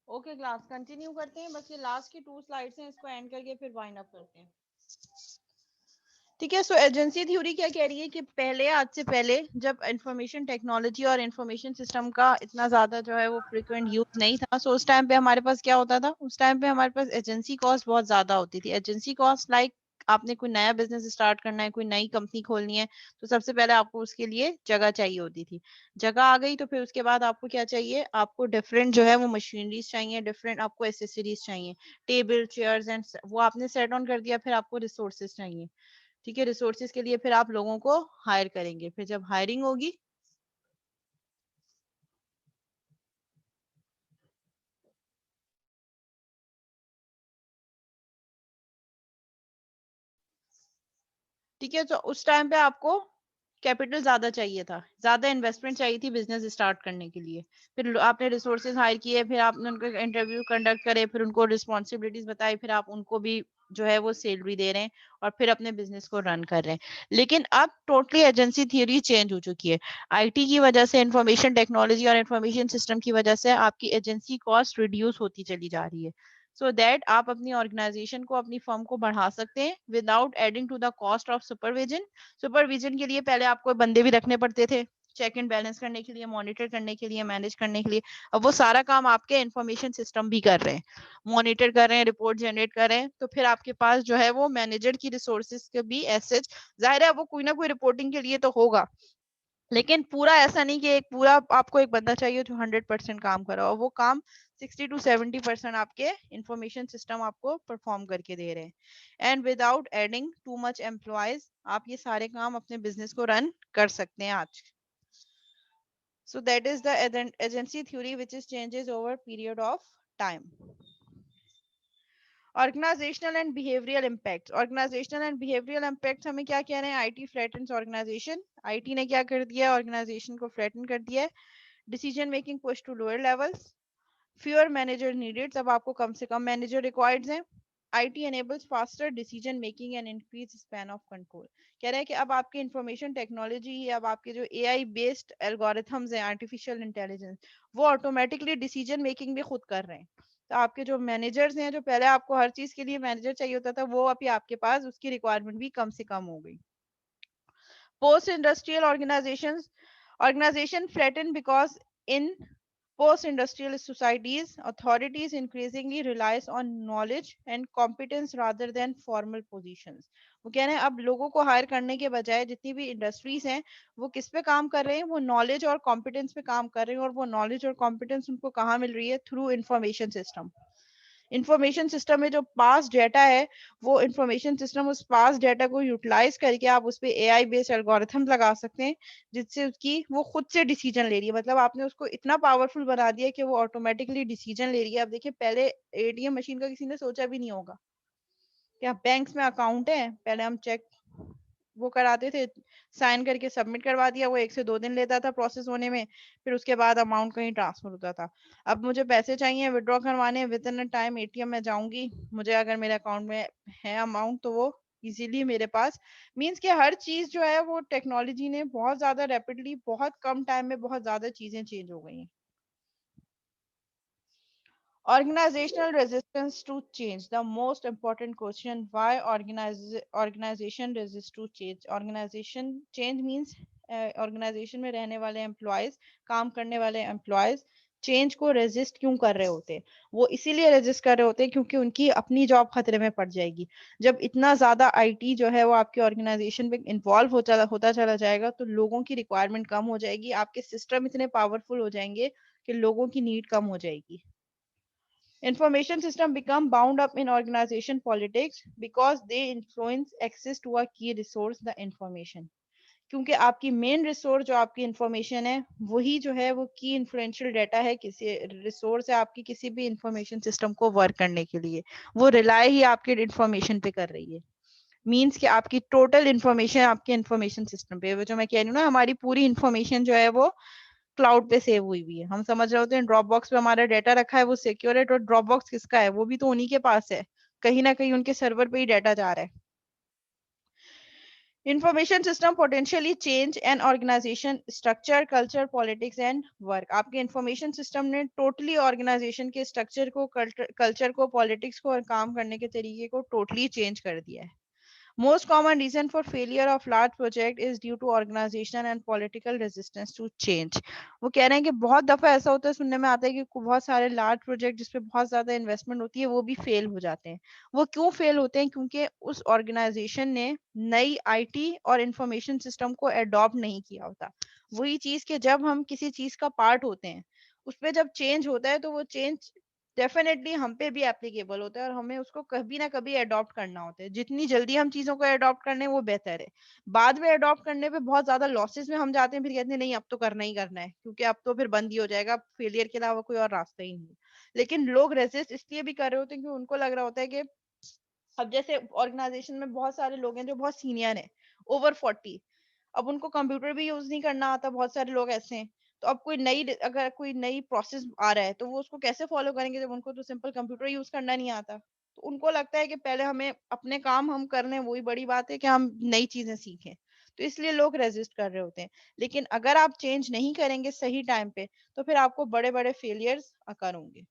Okay class continue करते हैं, बस ये लास्ट की 2 स्लाइड्स हैं, इसको एंड करके फिर वाइंड अप करते हैं। ठीक है, सो एजेंसी थ्योरी क्या कह रही है कि पहले, आज से पहले जब इंफॉर्मेशन टेक्नोलॉजी और इंफॉर्मेशन सिस्टम का इतना ज्यादा जो है वो फ्रिक्वेंट यूज नहीं था, सो उस टाइम पे हमारे पास क्या होता था, उस टाइम पे हमारे पास एजेंसी कॉस्ट बहुत ज्यादा होती थी। एजेंसी कॉस्ट लाइक आपने कोई नया बिजनेस स्टार्ट करना है, कोई नई कंपनी खोलनी है, तो सबसे पहले आपको उसके लिए जगह चाहिए होती थी। जगह आ गई तो फिर उसके बाद आपको क्या चाहिए, आपको डिफरेंट जो है वो मशीनरीज चाहिए, डिफरेंट आपको एसेसरीज चाहिए, टेबल चेयर्स एंड वो आपने सेट ऑन कर दिया, फिर आपको रिसोर्सेज चाहिए। ठीक है, रिसोर्सेज के लिए फिर आप लोगों को हायर करेंगे, फिर जब हायरिंग होगी ठीक है, तो उस टाइम पे आपको कैपिटल ज्यादा चाहिए था, ज्यादा इन्वेस्टमेंट चाहिए थी बिजनेस स्टार्ट करने के लिए। फिर आपने रिसोर्सेज हायर किए, फिर आपने उनका इंटरव्यू कंडक्ट करे, फिर उनको रिस्पॉन्सिबिलिटीज बताई, फिर आप उनको भी जो है वो सैलरी दे रहे हैं और फिर अपने बिजनेस को रन कर रहे हैं। लेकिन अब टोटली एजेंसी थ्योरी चेंज हो चुकी है। आईटी की वजह से, इंफॉर्मेशन टेक्नोलॉजी और इंफॉर्मेशन सिस्टम की वजह से आपकी एजेंसी कॉस्ट रिड्यूस होती चली जा रही है, सो दैट आप अपनी ऑर्गेनाइजेशन को, अपनी फर्म को बढ़ा सकते हैं without adding to the cost of supervision. Supervision के लिए पहले आपको बंदे भी रखने पड़ते थे, चेक एंड बैलेंस करने के लिए, मॉनिटर करने के लिए, मैनेज करने के लिए। अब वो सारा काम आपके इंफॉर्मेशन सिस्टम भी कर रहे हैं, मॉनिटर कर रहे हैं, रिपोर्ट जनरेट कर रहे हैं। तो फिर आपके पास जो है वो मैनेजर की रिसोर्सेज के भी एसेज, जाहिर है वो कोई ना कोई रिपोर्टिंग के लिए तो होगा, लेकिन पूरा ऐसा नहीं कि एक पूरा आपको एक बंदा चाहिए जो 100% काम कर रहा हो। वो काम 60 to 70% आपके इंफॉर्मेशन सिस्टम आपको परफॉर्म करके दे रहे हैं, and without adding too much employees आप ये सारे काम अपने बिजनेस को रन कर सकते हैं आज। So that is the agency theory which is changes over period of time. Organisational and behavioural impact, organisational and behavioural impact हमें क्या कह रहे हैं, आईटी फ्लैटन्स ऑर्गेनाइजेशन। आईटी ने क्या कर दिया, ऑर्गेनाइजेशन को फ्लैटन कर दिया है। Decision making push to lower levels, fewer manager needed, अब आपको कम से कम मैनेजर रिक्वायर्ड हैं। IT enables faster decision making and increase span of control, कह रहे हैं कि अब आपकी इंफॉर्मेशन टेक्नोलॉजी, अब आपके जो AI बेस्ड एल्गोरिथम्स हैं, आर्टिफिशियल इंटेलिजेंस, वो ऑटोमेटिकली डिसीजन मेकिंग भी खुद कर रहे हैं। तो आपके जो मैनेजर्स हैं, जो पहले आपको हर चीज के लिए मैनेजर चाहिए होता था, वो अभी आपके पास उसकी रिक्वायरमेंट भी कम से कम हो गई। Post industrial organization flatten because in post-industrial societies, authorities increasingly relies on knowledge and competence rather than formal positions. वो कह रहे हैं अब लोगों को हायर करने के बजाय जितनी भी इंडस्ट्रीज हैं, वो किस पे काम कर रहे हैं, वो नॉलेज और कॉम्पिटेंस पे काम कर रहे हैं। और वो नॉलेज और कॉम्पिटेंस उनको कहाँ मिल रही है, through information system. Information system में जो पास डेटा है, वो इंफॉर्मेशन सिस्टम उस पास डेटा को यूटिलाइज करके आप उस पे एआई बेस्ड एल्गोरिथम लगा सकते हैं, जिससे उसकी वो खुद से डिसीजन ले रही है। मतलब आपने उसको इतना पावरफुल बना दिया कि वो ऑटोमेटिकली डिसीजन ले रही है। अब देखिए, पहले एटीएम मशीन का किसी ने सोचा भी नहीं होगा कि बैंक्स में अकाउंट है, पहले हम चेक वो कराते थे, साइन करके सबमिट करवा दिया, वो 1 से 2 दिन लेता था प्रोसेस होने में, फिर उसके बाद अमाउंट कहीं ट्रांसफर होता था। अब मुझे पैसे चाहिए, विड्रॉ करवाने, विद इन टाइम एटीएम में जाऊंगी, मुझे अगर मेरे अकाउंट में है अमाउंट तो वो इजीली मेरे पास। मींस कि हर चीज जो है वो टेक्नोलॉजी ने बहुत ज्यादा रैपिडली, बहुत कम टाइम में बहुत ज्यादा चीजें चेंज हो गई हैं। Organizational resistance to change. The most important question: why organization resist to change? Organization change means organization में रहने वाले employees, काम करने वाले employees चेंज को रेजिस्ट क्यों कर रहे होते हैं? वो इसीलिए रेजिस्ट कर रहे होते हैं क्योंकि उनकी अपनी जॉब खतरे में पड़ जाएगी। जब इतना ज्यादा आईटी जो है वो आपके ऑर्गेनाइजेशन में इन्वॉल्व होता चला जाएगा, तो लोगों की रिक्वायरमेंट कम हो जाएगी, आपके सिस्टम इतने पावरफुल हो जाएंगे कि लोगों की नीड कम हो जाएगी। Information system become bound up in organization politics because they influence access to a key resource, the information. क्योंकि आपकी मेन रिसोर्स जो आपकी इंफॉर्मेशन है, वही जो है वो की इन्फ्लुएंशियल डाटा है, किसी रिसोर्स है आपकी किसी भी इंफॉर्मेशन सिस्टम को वर्क करने के लिए। वो रिलाय ही आपके इंफॉर्मेशन पे कर रही है। मींस कि आपकी टोटल इंफॉर्मेशन आपके इंफॉर्मेशन सिस्टम पे, वो जो मैं कह रही हूँ ना, हमारी पूरी इंफॉर्मेशन जो है वो क्लाउड पे सेव हुई हुई है। हम समझ रहे होते हैं ड्रॉप बॉक्स पे हमारा डेटा रखा है, वो सिक्योर है, तो ड्रॉप बॉक्स किसका है, वो भी तो उन्हीं के पास है, कहीं ना कहीं उनके सर्वर पे ही डेटा जा रहा है। Information system potentially change an organisation structure, culture, politics and work. आपके इंफॉर्मेशन सिस्टम ने टोटली ऑर्गेनाइजेशन के स्ट्रक्चर को, कल्चर को, पॉलिटिक्स को और काम करने के तरीके को टोटली चेंज कर दिया है। Most common reason for failure of large project is due to organization and political resistance to change। वो कह रहे हैं कि बहुत दफा ऐसा होता है, सुनने में आता है कि बहुत सारे लार्ज प्रोजेक्ट जिसपे बहुत ज्यादा इन्वेस्टमेंट होती है वो भी फेल हो जाते हैं। वो क्यों फेल होते हैं? क्योंकि उस ऑर्गेनाइजेशन ने नई आईटी और इंफॉर्मेशन सिस्टम को अडॉप्ट नहीं किया होता। वही चीज के जब हम किसी चीज का पार्ट होते हैं, उसपे जब चेंज होता है तो वो चेंज डेफिनेटली हम पे भी एप्लीकेबल होता है और हमें उसको कभी ना कभी अडॉप्ट करना होता है। जितनी जल्दी हम चीजों को अडॉप्ट करने वो बेहतर है। बाद में अडॉप्ट करने पे बहुत ज्यादा लॉसेस में हम जाते हैं, फिर कहते हैं नहीं अब तो करना ही करना है, क्योंकि अब तो फिर बंद ही हो जाएगा, फेलियर के अलावा कोई और रास्ता ही नहीं है। लेकिन लोग रेजिस्ट इसलिए भी कर रहे होते हैं क्योंकि उनको लग रहा होता है कि अब जैसे ऑर्गेनाइजेशन में बहुत सारे लोग हैं जो बहुत सीनियर हैं, ओवर 40, अब उनको कंप्यूटर भी यूज नहीं करना आता, बहुत सारे लोग ऐसे हैं। तो अब अगर कोई नई प्रोसेस आ रहा है तो वो उसको कैसे फॉलो करेंगे जब उनको तो सिंपल कंप्यूटर यूज करना नहीं आता। तो उनको लगता है कि पहले हमें अपने काम हम कर लें, वही बड़ी बात है कि हम नई चीजें सीखें। तो इसलिए लोग रेजिस्ट कर रहे होते हैं। लेकिन अगर आप चेंज नहीं करेंगे सही टाइम पे तो फिर आपको बड़े बड़े फेलियर्स अकर होंगे।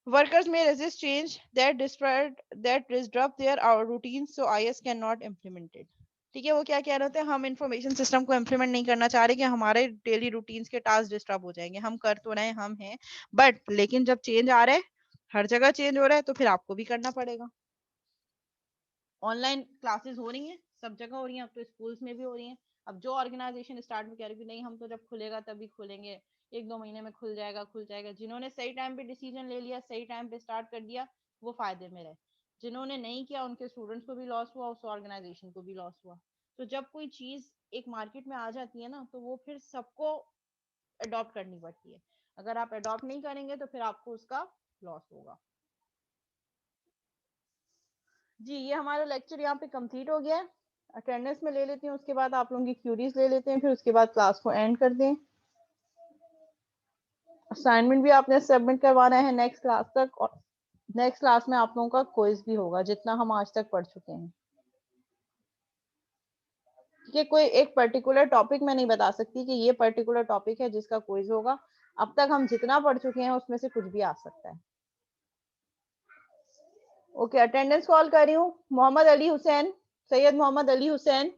Workers may resist change that disrupt their our routines, so IS cannot implement it। ठीक है, वो क्या कह रहे थे, हम इंफॉर्मेशन सिस्टम को इम्प्लीमेंट नहीं करना चाह रहे कि हमारे डेली रूटीन्स के टास्क डिस्टर्ब हो जाएंगे। हम कर तो रहे हम हैं, बट लेकिन जब चेंज आ रहा है, हर जगह चेंज हो रहा है, तो फिर आपको भी करना पड़ेगा। ऑनलाइन क्लासेस हो रही हैं, सब जगह हो रही हैं, अब तो स्कूल्स में भी हो रही हैं। अब जो ऑर्गेनाइजेशन स्टार्ट में कह रही है नहीं हम तो जब खुलेगा तभी खुलेंगे, एक दो महीने में खुल जाएगा, जिन्होंने सही टाइम पे डिसीजन ले लिया, सही टाइम पे स्टार्ट कर दिया, वो फायदे में रहे। जिन्होंने नहीं किया उनके स्टूडेंट्स को भी लॉस हुआ, उस ऑर्गेनाइजेशन को भी लॉस हुआ। तो जब कोई चीज एक मार्केट में आ जाती है ना, तो वो फिर सबको अडॉप्ट करनी पड़ती है। अगर आप अडॉप्ट नहीं करेंगे तो फिर आपको उसका लॉस होगा। जी, ये हमारा लेक्चर यहाँ पे कंप्लीट हो गया है। अटेंडेंस में ले लेती हूँ, उसके बाद आप लोगों की क्यूरीज ले लेते हैं, फिर उसके बाद क्लास को एंड कर दें। असाइनमेंट भी आपने सबमिट करवाना है नेक्स्ट क्लास तक, और नेक्स्ट क्लास में आप लोगों का क्विज भी होगा जितना हम आज तक पढ़ चुके हैं। कि कोई एक पर्टिकुलर टॉपिक मैं नहीं बता सकती कि ये पर्टिकुलर टॉपिक है जिसका क्विज होगा। अब तक हम जितना पढ़ चुके हैं उसमें से कुछ भी आ सकता है। ओके, अटेंडेंस कॉल कर रही हूँ। मोहम्मद अली हुसैन, सैयद मोहम्मद अली हुसैन,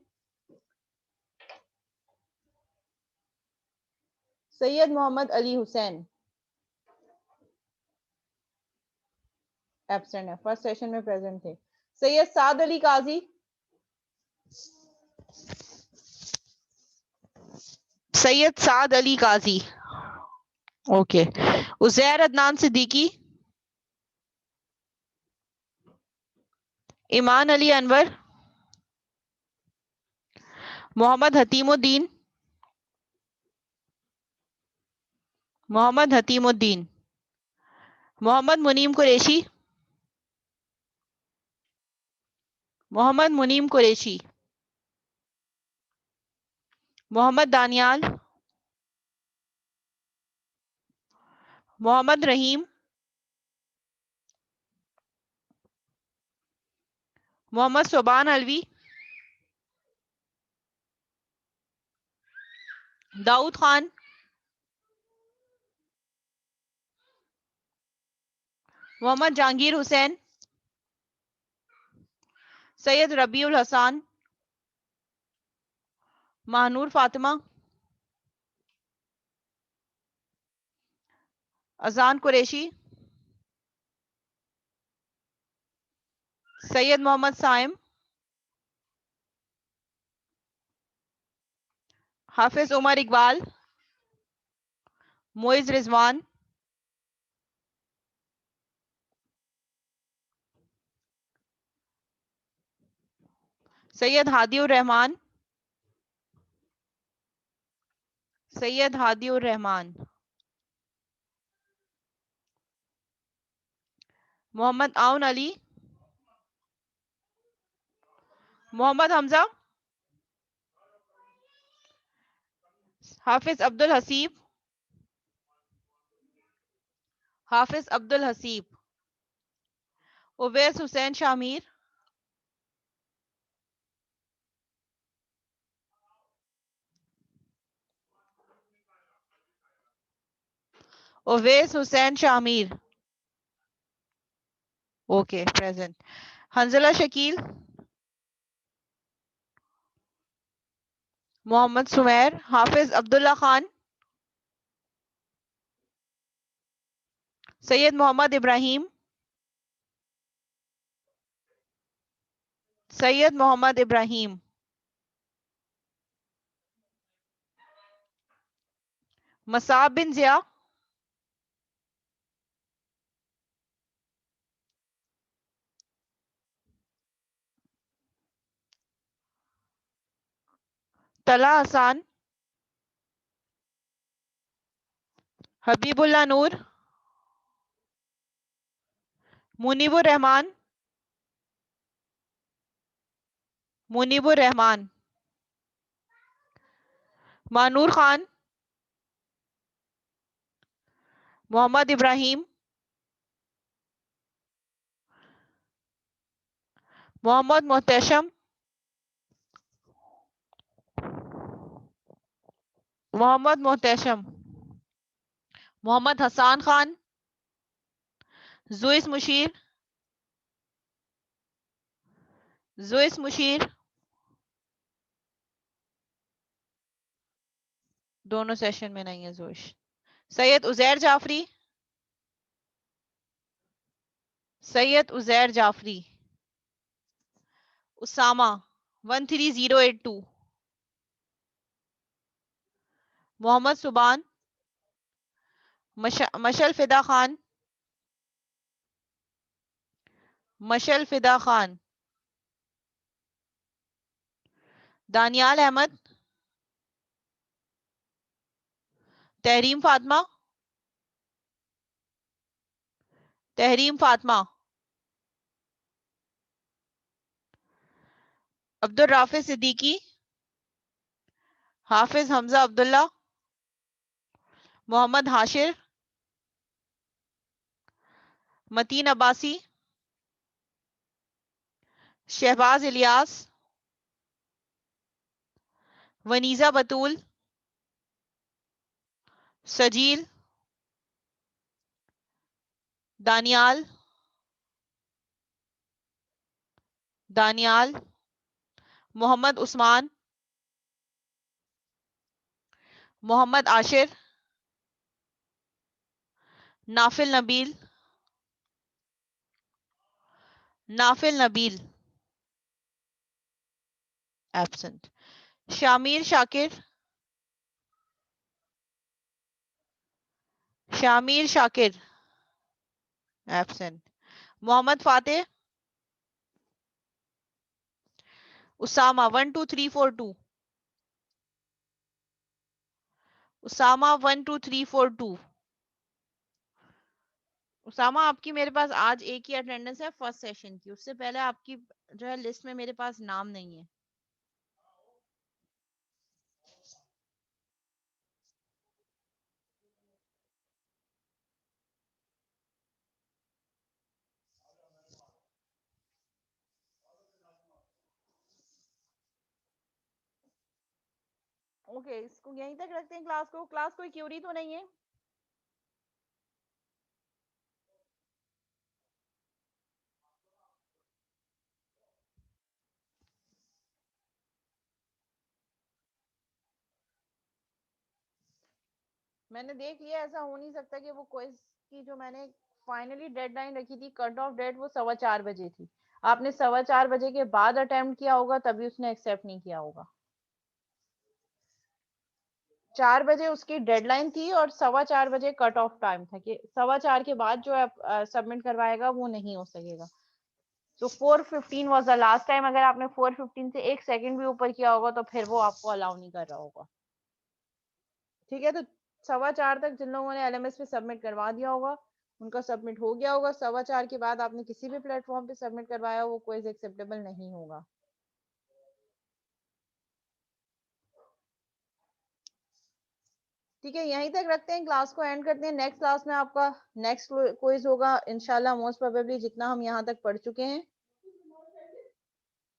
सैयद मोहम्मद अली हुसैन एब्सेंट है, फर्स्ट सेशन में प्रेजेंट थे। सैयद साद अली काजी, सैयद साद अली काजी, ओके। उजैर अदनान सिद्दीकी, ईमान अली अनवर, मोहम्मद हतीमुद्दीन, मोहम्मद हतीमुद्दीन, मोहम्मद मुनीम कुरैशी, मोहम्मद मुनीम कुरैशी, मोहम्मद दानियाल, मोहम्मद रहीम, मोहम्मद सोबान अलवी, दाऊद खान, मोहम्मद जहांगीर हुसैन, सैयद रबीउल हसान, महानूर फातिमा, अजान कुरैशी, सैयद मोहम्मद साइम, हाफिज उमर इकबाल, मोइज रिजवान, सैयद हादिउर रहमान, सैयद हादिउर रहमान, मोहम्मद आउन अली, मोहम्मद हमजा, हाफिज अब्दुल हसीब, हाफिज अब्दुल हसीब, उवैस हुसैन शामीर, ओवैस हुसैन शामिर, ओके प्रेजेंट। हंजला शकील, मोहम्मद सुमैर, हाफिज अब्दुल्ला खान, सैयद मोहम्मद इब्राहिम, सैयद मोहम्मद इब्राहिम, मसाब बिन जिया, तला हसान, हबीबुल्ला नूर, मुनीबुर रहमान, मुनीबुर रहमान, मानूर खान, मोहम्मद इब्राहिम, मोहम्मद मोहतशम, मोहम्मद मोहतशम, मोहम्मद हसान खान, जुइस मुशीर, जुइस मुशीर, दोनों सेशन में नहीं है जुइश। सैयद उजैर जाफरी, सैयद उजैर जाफरी, उसामा 13082, मोहम्मद सुबान, मशल फिदा खान, मशल फिदा खान, दानियाल अहमद, तहरीम फातिमा, तहरीम फातिमा, अब्दुल राफिज सिद्दीकी, हाफिज हमजा अब्दुल्ला, मोहम्मद हाशिर, मतीन अब्बासी, शहबाज इलियास, वनीजा बतूल, सजील, दानियाल, दानियाल, मोहम्मद उस्मान, मोहम्मद आशिर, नाफिल नबील, नाफिल नबील एब्सेंट, शामिर शाकिर, शामिर शाकिर एब्सेंट, मोहम्मद फातेह, उसामा 12342, उसामा 12342, उसामा आपकी मेरे पास आज एक ही अटेंडेंस है फर्स्ट सेशन की, उससे पहले आपकी जो है लिस्ट में मेरे पास नाम नहीं है। ओके इसको यहीं तक रखते हैं क्लास को। क्लास कोई क्यूरी तो नहीं है? मैंने देख लिया ऐसा हो नहीं सकता कि वो क्विज की जो मैंने फाइनली डेडलाइन रखी थी कट ऑफ डेट वो 4:15 बजे थी। आपने 4:15 बजे के बाद अटेम्प्ट किया होगा तभी उसने एक्सेप्ट नहीं किया होगा। 4 बजे उसकी डेडलाइन थी और 4:15 बजे कट ऑफ टाइम था कि 4:15 के बाद जो है सबमिट करवाएगा वो नहीं हो सकेगा। तो 4:15 वॉज द लास्ट टाइम। अगर आपने 4:15 से 1 सेकंड भी ऊपर किया होगा तो फिर वो आपको अलाउ नहीं कर रहा होगा। ठीक है, तो 4:15 तक जिन लोगों ने एलएमएस पे सबमिट करवा दिया होगा उनका सबमिट हो गया होगा। 4:15 के बाद आपने किसी भी प्लेटफॉर्म पे सबमिट करवाया वो कोई एक्सेप्टेबल नहीं होगा। ठीक है, यहीं तक रखते हैं, क्लास को एंड करते हैं। नेक्स्ट क्लास में आपका नेक्स्ट क्विज होगा इंशाल्लाह, मोस्ट प्रोबेबली जितना हम यहाँ तक पढ़ चुके हैं,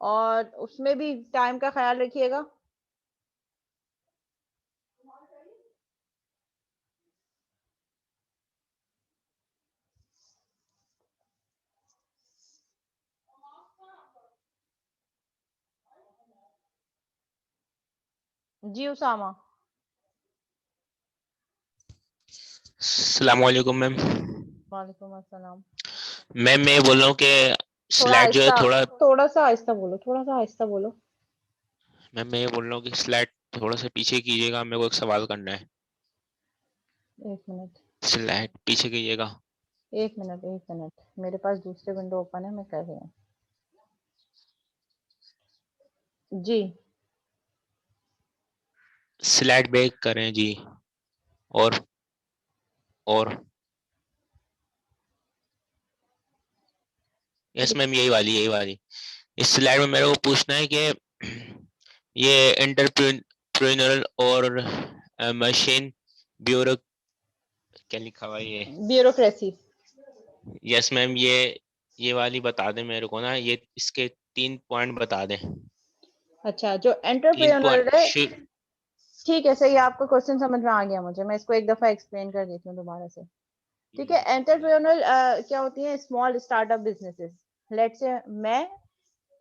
और उसमें भी टाइम का ख्याल रखिएगा। जी उसामा। अस्सलाम वालेकुम मैम। वालेकुम अस्सलाम। मैम मैं ये बोल रहा हूँ कि थोड़ा स्लाइड जो है आहिस्ता, थोड़ा। थोड़ा सा आहिस्ता बोलो, थोड़ा सा आहिस्ता बोलो। मैम मैं ये बोल रहा हूँ कि स्लाइड थोड़ा सा पीछे कीजिएगा, मेरे को एक सवाल करना है। एक मिनट, स्लाइड पीछे कीजिएगा। एक मिनट, एक मिनट, मेरे पास दूसरे विंडो ओपन है, मैं कर रही हूँ। जी। स्लाइड बैक करें जी। और और यस मैम, यही वाली। इस स्लाइड में मेरे को पूछना है कि ये एंटरप्रेन्योरल और मशीन ब्यूरो क्या लिखा हुआ है ये। ब्यूरोक्रेसी। यस मैम, ये वाली बता दें मेरे को ना, ये इसके 3 पॉइंट बता दें। अच्छा, जो 3 पॉइंट। एंटरप्रेन्योर है, ठीक है, सही, आपका क्वेश्चन समझ में आ गया मुझे। मैं इसको एक दफा एक्सप्लेन कर देती हूँ दोबारा से। ठीक है, एंटरप्रेन्योरल क्या होती है? Small startup businesses. Let's say मैं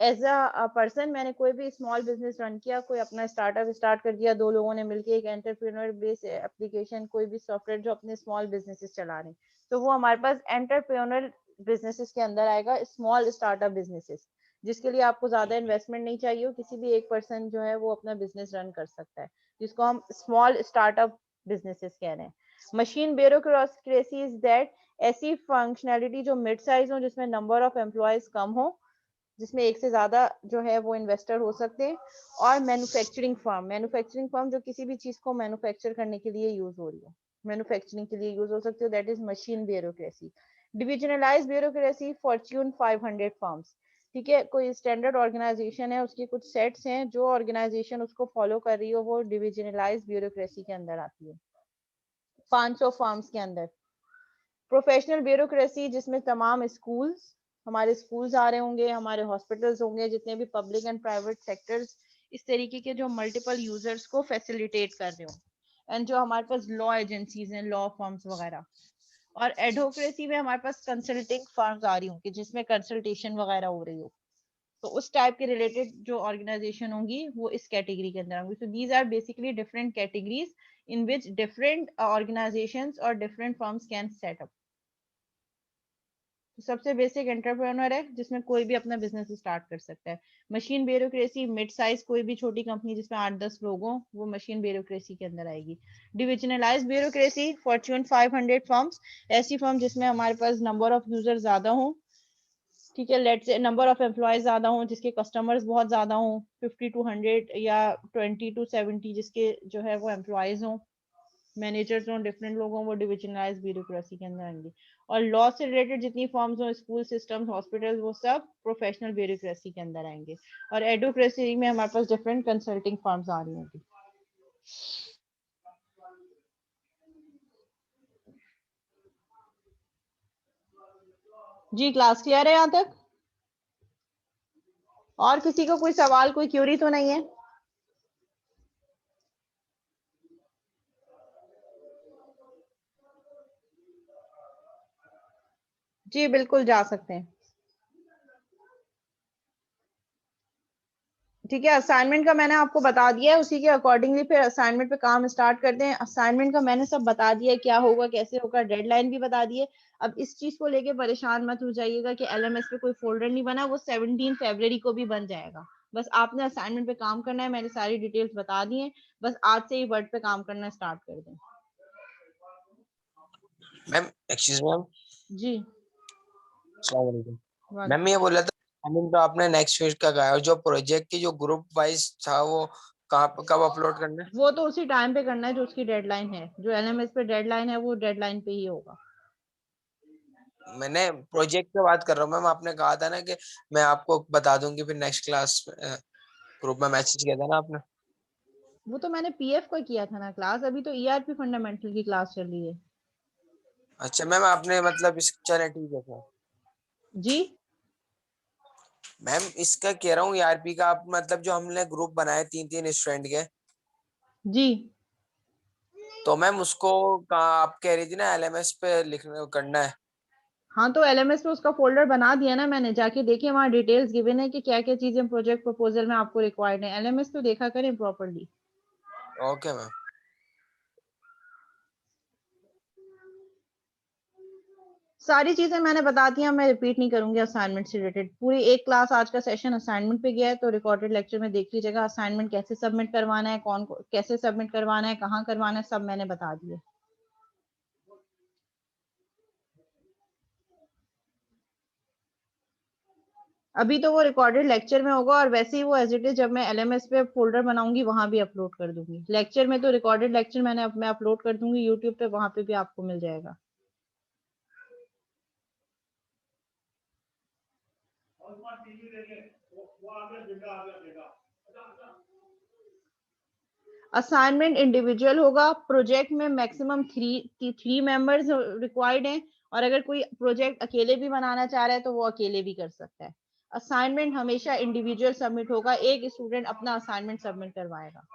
एज अ पर्सन, मैंने कोई भी स्मॉल बिजनेस रन किया, कोई अपना स्टार्टअप स्टार्ट कर दिया, दो लोगों ने मिलकर एक एंटरप्रेन्योर बेस्ड एप्लीकेशन, कोई भी सॉफ्टवेयर जो अपने स्मॉल बिजनेसेस चला रहे हैं, तो वो हमारे पास एंटरप्रेन्योर बिजनेसेस के अंदर आएगा, स्मॉल स्टार्टअप बिजनेसेस, जिसके लिए आपको ज्यादा इन्वेस्टमेंट नहीं चाहिए हो, किसी भी एक पर्सन जो है वो अपना बिजनेस रन कर सकता है, जिसको हम स्मॉल स्टार्टअप बिजनेसेस कह रहे हैं। मशीन ब्यूरोक्रेसी इज दैट ऐसी फंक्शनैलिटी जो मिड साइज हो, जिसमें नंबर ऑफ एम्प्लॉयज कम हो, जिसमें एक से ज्यादा जो है वो इन्वेस्टर हो सकते हैं। और मैन्युफैक्चरिंग फर्म जो किसी भी चीज को मैन्युफैक्चर करने के लिए यूज हो रही हो, मैन्युफैक्चरिंग के लिए यूज हो सकती है, that is machine bureaucracy. Divisionalize bureaucracy, Fortune 500 firms. ठीक है, कोई स्टैंडर्ड ऑर्गेनाइजेशन है, उसके कुछ सेट्स हैं, जो ऑर्गेनाइजेशन उसको फॉलो कर रही हो, वो डिविजनलाइज ब्यूरोक्रेसी के अंदर आती है, 500 फर्म्स के अंदर। प्रोफेशनल ब्यूरोक्रेसी, जिसमें तमाम स्कूल्स, हमारे स्कूल्स आ रहे होंगे, हमारे हॉस्पिटल्स होंगे, जितने भी पब्लिक एंड प्राइवेट सेक्टर्स इस तरीके के जो मल्टीपल यूजर्स को फैसिलिटेट कर रहे हो, एंड जो हमारे पास लॉ एजेंसीज हैं, लॉ फर्म्स वगैरह। और एडवोकेसी में हमारे पास कंसल्टिंग फर्म्स आ रही होंगी, जिसमें कंसल्टेशन वगैरह हो रही हो, तो उस टाइप के रिलेटेड जो ऑर्गेनाइजेशन होंगी वो इस कैटेगरी के अंदर होंगी। So these are basically different categories in which different organisations और different firms can set up. तो सबसे बेसिक एंटरप्रेन्योर है, जिसमें कोई भी अपना बिजनेस स्टार्ट कर सकता है। मशीन ब्यूरोक्रेसी, मिड साइज कोई भी छोटी कंपनी जिसमें 8-10 लोग हों, वो मशीन ब्यूरोक्रेसी के अंदर आएगी। डिविजनलाइज ब्यूरोक्रेसी, फॉर्च्यून 500 फर्म्स, ऐसी फर्म जिसमें हमारे पास नंबर ऑफ यूजर ज्यादा हो। ठीक है, लेट से नंबर ऑफ एम्प्लॉयज ज्यादा हो, जिसके कस्टमर्स बहुत ज्यादा हो, 50 to 100 या 20 to 70 जिसके जो है वो एम्प्लॉयज हों, मैनेजर्स हों, डिफरेंट लोग हों, वो डिविजनलाइज ब्यूरोक्रेसी के अंदर आएंगे। और लॉ से रिलेटेड जितनी फॉर्म्स हो, स्कूल सिस्टम, हॉस्पिटल, वो सब प्रोफेशनल ब्यूरोक्रेसी के अंदर आएंगे। और एडवोकेसी में हमारे पास डिफरेंट कंसल्टिंग फर्म्स आ रही होंगी। जी, क्लास क्लियर है यहाँ तक? और किसी को कोई सवाल, कोई क्यूरी तो नहीं है? जी बिल्कुल, जा सकते हैं। ठीक है, असाइनमेंट का मैंने आपको बता दिया है, उसी के अकॉर्डिंगली फिर असाइनमेंट पे काम स्टार्ट करते हैं। असाइनमेंट का मैंने सब बता दिया है, क्या होगा कैसे होगा, डेडलाइन भी बता दी है। अब इस चीज को लेके परेशान मत हो जाइएगा कि एलएमएस पे कोई फोल्डर नहीं बना, वो 17 फरवरी को भी बन जाएगा। बस आपने असाइनमेंट पे काम करना है, मैंने सारी डिटेल्स बता दी है, बस आज से ही वर्ड पे काम करना स्टार्ट कर दें। मैम एक्सक्यूज मैम, जी। अस्सलाम वालेकुम। मैम वालेकुम। ये बोला था अमिन, तो आपने नेक्स्ट वीक का कहा, और जो प्रोजेक्ट की जो ग्रुप वाइज था वो कहाँ कब अपलोड करना है? वो तो उसी टाइम पे करना है जो उसकी डेडलाइन है, जो एलएमएस पे डेडलाइन है वो डेडलाइन पे ही होगा। मैंने प्रोजेक्ट की बात कर रहा हूँ मैम, आपने कहा था ना कि मैं आपको बता दूंगी फिर नेक्स्ट क्लास ग्रुप में मैसेज किया था ना आपने। वो तो मैंने पीएफ को किया था ना क्लास, अभी तो ईआरपी फंडामेंटल की क्लास चल रही है। अच्छा मैम, आपने मतलब इस चले ठीक है सर। जी। मैम इसका कह रहा हूँ ईआरपी का, आप मतलब जो हमने ग्रुप बनाए 3-3 स्टूडेंट के, जी। तो मैम उसको कहाँ आप कह रही थी ना एलएमएस पे लिखना करना है? हाँ, तो एलएमएस पे उसका फोल्डर बना दिया ना मैंने, जाके देखिए वहाँ डिटेल्स गिवन है कि क्या क्या चीजें प्रोजेक्ट प्रपोजल में आपको रिक्वायर्ड है। एलएमएस तो देखा करें प्रॉपरली। Okay ma'am. सारी चीजें मैंने बता दी हैं, मैं रिपीट नहीं करूंगी। असाइनमेंट से रिलेटेड पूरी एक क्लास आज का सेशन असाइनमेंट पे गया है, तो रिकॉर्डेड लेक्चर में देख लीजिएगा असाइनमेंट कैसे सबमिट करवाना है, कौन कैसे सबमिट करवाना है, कहाँ करवाना है, सब मैंने बता दिए। अभी तो वो रिकॉर्डेड लेक्चर में होगा, और वैसे ही वो एज इट इज जब मैं LMS पे फोल्डर बनाऊंगी वहां भी अपलोड कर दूंगी। लेक्चर में तो रिकॉर्डेड लेक्चर मैं अपलोड कर दूंगी यूट्यूब पे, वहां पे भी आपको मिल जाएगा। असाइनमेंट इंडिविजुअल होगा। प्रोजेक्ट में मैक्सिमम थ्री मेंबर्स रिक्वायर्ड हैं, और अगर कोई प्रोजेक्ट अकेले भी बनाना चाह रहा है तो वो अकेले भी कर सकता है। असाइनमेंट हमेशा इंडिविजुअल सबमिट होगा, एक स्टूडेंट अपना असाइनमेंट सबमिट करवाएगा।